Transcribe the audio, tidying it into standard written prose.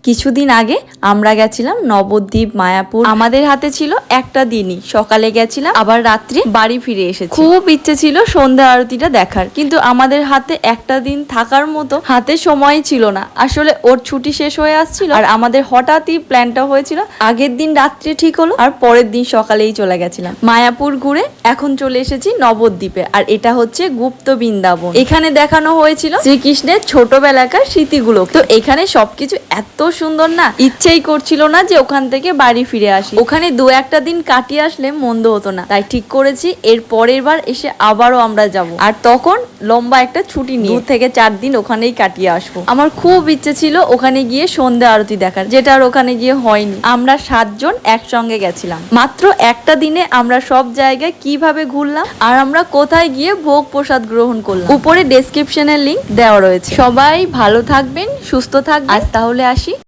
কিছুদিন আগে আমরা গেছিলাম নবদ্বীপ, মায়াপুর। আমাদের হাতে ছিল একটা দিনই, সকালে গেছিলাম আবার রাত্রে বাড়ি ফিরে এসেছি। খুব ইচ্ছে ছিল সন্ধ্যা আরতিটা দেখার, কিন্তু আমাদের হাতে একটা দিন থাকার মতো হাতে সময় ছিল না। আসলে ওর ছুটি শেষ হয়ে আসছিল, আর আমাদের হঠাৎই প্ল্যানটা হয়েছিল। আগের দিন রাত্রে ঠিক হলো, আর পরের দিন সকালেই চলে গেছিলাম মায়াপুর ঘুরে। এখন চলে এসেছি নবদ্বীপে, আর এটা হচ্ছে গুপ্ত বৃন্দাবন। এখানে দেখানো হয়েছিল শ্রীকৃষ্ণের ছোটবেলাকার স্মৃতিগুলো। তো এখানে সবকিছু এত সুন্দর না, ইচ্ছেই করছিল না যে ওখান থেকে বাড়ি ফিরে আসি। ওখানে দু একটা দিন কাটিয়ে আসলে মন্দ হতো না, তাই ঠিক করেছি এর পরের বার এসে আবারও আমরা যাব, আর তখন লম্বা একটা ছুটি নিয়ে 2 থেকে 4 দিন ওখানেই কাটিয়ে আসবো। আমার খুব ইচ্ছে ছিল ওখানে গিয়ে সন্ধ্যা আরতি দেখার, যেটা আর ওখানে গিয়ে হয়নি। আমরা 7 জন একসঙ্গে গেছিলাম। মাত্র একটা দিনে আমরা সব জায়গায় কিভাবে ঘুরলাম, আর আমরা কোথায় গিয়ে ভোগ প্রসাদ গ্রহণ করলাম, উপরে ডেসক্রিপশনের লিংক দেওয়া রয়েছে। সবাই ভালো থাকবেন, সুস্থ থাকবেন। আজ তাহলে আসি।